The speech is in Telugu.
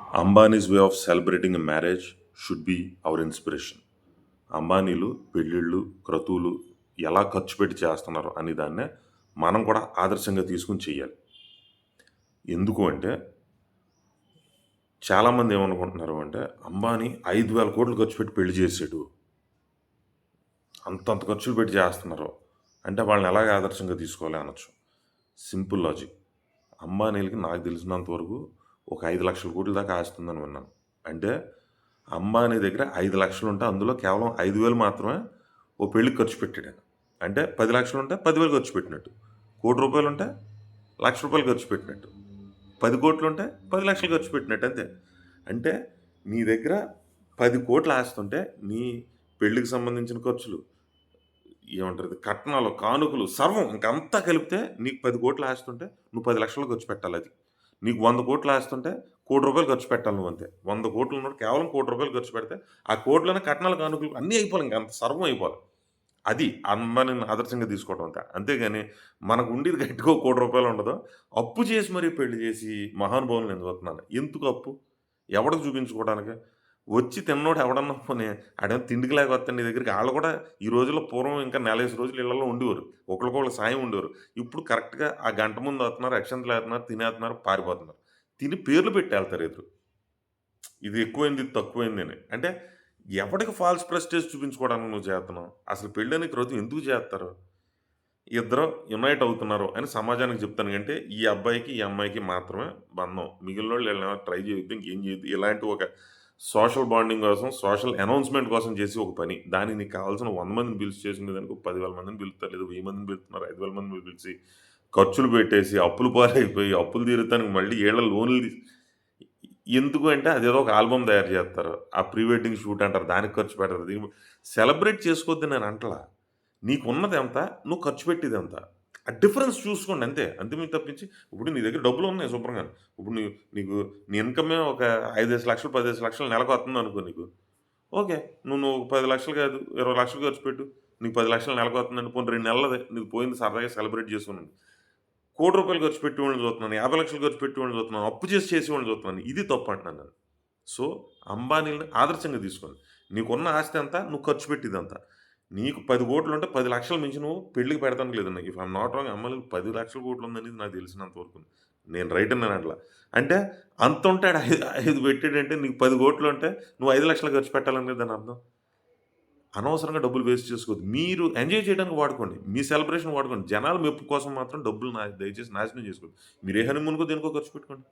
Ambanis way of celebrating a marriage should be our inspiration. అంబానీలు పెళ్ళిళ్ళు, క్రతువులు ఎలా ఖర్చు పెట్టి చేస్తున్నారు అనే దాన్నే మనం కూడా ఆదర్శంగా తీసుకొని చెయ్యాలి. ఎందుకు అంటే చాలామంది ఏమనుకుంటున్నారు అంటే అంబానీ 5,000 కోట్లు ఖర్చు పెట్టి పెళ్లి చేసాడు. అంతంత ఖర్చులు పెట్టి చేస్తున్నారు. అంటే వాళ్ళని ఎలాగ ఆదర్శంగా తీసుకోవాలి అనొచ్చు. Simple logic. అంబానీలకి నాకు తెలిసినంత వరకు ఒక 5,00,000 కోట్ల దాకా ఆస్తుందని విన్నాను. అంటే అంబానీ దగ్గర 5,00,000 ఉంటే అందులో కేవలం 5,000 మాత్రమే ఓ పెళ్ళికి ఖర్చు పెట్టాడు ఆయన. అంటే 10,00,000 ఉంటే 10,000 ఖర్చు పెట్టినట్టు. ₹1,00,00,000 ఉంటే ₹1,00,000 ఖర్చు పెట్టినట్టు. 10 కోట్లు ఉంటే 10,00,000 ఖర్చు పెట్టినట్టు అంతే. అంటే నీ దగ్గర 10 కోట్ల ఆస్తుంటే నీ పెళ్ళికి సంబంధించిన ఖర్చులు, ఏమంటారు ఇది, కట్నాలు, కానుకలు సర్వం ఇంకంతా కలిపితే నీకు 10 కోట్ల ఆస్తుంటే నువ్వు 10,00,000 ఖర్చు పెట్టాలి అది. నీకు 100 కోట్ల ఆస్తుంటే ₹1,00,00,000 ఖర్చు పెట్టాలి నువ్వు అంతే. 100 కోట్లు ఉన్నోడు కేవలం ₹1,00,00,000 ఖర్చు పెడితే ఆ కోట్లోనే కట్నాలు, కానుకలు అన్నీ అయిపోవాలి. ఇంకంత సర్వం అయిపోవాలి. అది అంబానీని ఆదర్శంగా తీసుకోవడం అంతే. అంతేగాని మనకు ఉండేది గట్టిగా రూ. 1,00,00,000 ఉండదు. అప్పు చేసి మరీ పెళ్లి చేసి మహానుభావులను నేను చూస్తున్నాను. ఎందుకు అప్పు? ఎవడికి చూపించుకోవడానికా? వచ్చి తిన్నోడు ఎవడన్నా పోనీ ఆడేమో తిండికి లేక వత్తాడు నీ దగ్గరికి. ఆళ్ళు కూడా ఈ రోజుల్లో పూర్వం ఇంకా 40 రోజులు ఇళ్లలో ఉండేవారు. ఒకళ్ళకొకళ్ళు సాయం ఉండేవారు. ఇప్పుడు కరెక్ట్‌గా ఆ గంట ముందు వత్తున్నారు, అక్షింతలేత్తన్నారు, తినేత్తన్నారు, పారిపోతున్నారు. తిని పేర్లు పెట్టి ఎళ్తారు ఎదురు. ఇది ఎక్కువైంది, ఇది తక్కువైంది అని. అంటే ఎవడికి ఫాల్స్ ప్రెస్టీజ్ చూపించుకోవడానికి నువ్వు చేత్తన్నావు? అసలు పెళ్ళని క్రతువు ఎందుకు చేత్తారు? ఇద్దరు యునైట్ అవుతున్నారు అని సమాజానికి చెప్తాను కంటే ఈ అబ్బాయికి, ఈ అమ్మాయికి మాత్రమే బంధం. మిగిలినోళ్ళు ఈళ్ళనేమో ట్రై చేయొద్దు, ఇంకేం చేయొద్దు. ఇలాంటి ఒక సోషల్ బాండింగ్ కోసం, సోషల్ అనౌన్స్‌మెంట్ కోసం చేసే ఒక పని. దానికి నీకు కావాల్సిన 100 మందిని పిలిచి చేసుకునేదానికి ఒక 10,000 మందిని పిలుస్తారు. లేదా 1000 మందిని పిలుతున్నారు, 5,000 మందిని పిలిచి ఖర్చులు పెట్టేసి, అప్పుల పాలైపోయి, అప్పులు తీరుతానికి మళ్ళీ ఈళ్ళ లోన్‌లు ఎందుకు అంటే అదేదో ఒక ఆల్బమ్ తయారు చేస్తారు. ఆ ప్రీ వెడ్డింగ్ షూట్ అంటారు. దానికి ఖర్చు పెడతారు. సెలబ్రేట్ చేసుకోవద్దని నేను అంటలా. నీకున్నదెంత? నువ్వు ఖర్చు పెట్టేదెంత? ఆ డిఫరెన్స్ చూసుకోండి అంతే. అంతకుమించి తప్పించి ఇప్పుడు నీ దగ్గర డబ్బులున్నాయి శుభ్రంగాను. ఇప్పుడు నీకు నీ ఇన్‌కమే ఒక 5,00,000 లక్షలు, 10,00,000 లక్షలు నెలకొత్తుందనుకో నీకు. ఓకే. నువ్వు 10,00,000 కాదు, 20,00,000 ఖర్చు పెట్టు. నీకు 10,00,000 నెలకొత్తుందండి. పోనీ 2 నెలలది నీకు పోయింది సరదాగా సెలబ్రేట్ చేసుకున్నాను. ₹1,00,00,000 ఖర్చు పెట్టేవాడిని చూస్తున్నాను. 50,00,000 ఖర్చు పెట్టేవాడిని చూస్తున్నాను. అప్పు చేసి చేసేవాడిని చూస్తున్నాను. ఇది తప్పంటున్నాను నేను. సో, అంబానీలని ఆదర్శంగా తీసుకోండి. నీకున్న ఆస్తి ఎంత? నువ్వు ఖర్చు పెట్టేదెంత? నీకు 10,00,00,000 ఉంటే 10,00,000 మించి నువ్వు పెళ్ళికి పెడతానికి లేదన్న. ఇఫ్ ఐయామ్ నాట్ రాంగ్ అంబానీకి 10,00,000 కోట్లు ఉందనేది నాకు తెలిసినంత వరకు. నేను రైట్ అన్నానట్లా. అంటే అంతుంటే ఆడు 5 పెట్టాడంటే నీకు 10,00,00,000 ఉంటే నువ్వు 5,00,000 ఖర్చు పెట్టాలనేది దాని అర్థం. అనవసరంగా డబ్బులు వేస్ట్ చేసుకోవద్దు. మీరు ఎంజాయ్ చేయడానికి వాడుకోండి. మీ సెలబ్రేషన్ వాడుకోండి. జనాల మెప్పు కోసం మాత్రం డబ్బులు దయచేసి నాశనం చేసుకోవద్దు. మీరు ఏ హనీమూన్‌కో దేనికో ఖర్చు పెట్టుకోండి.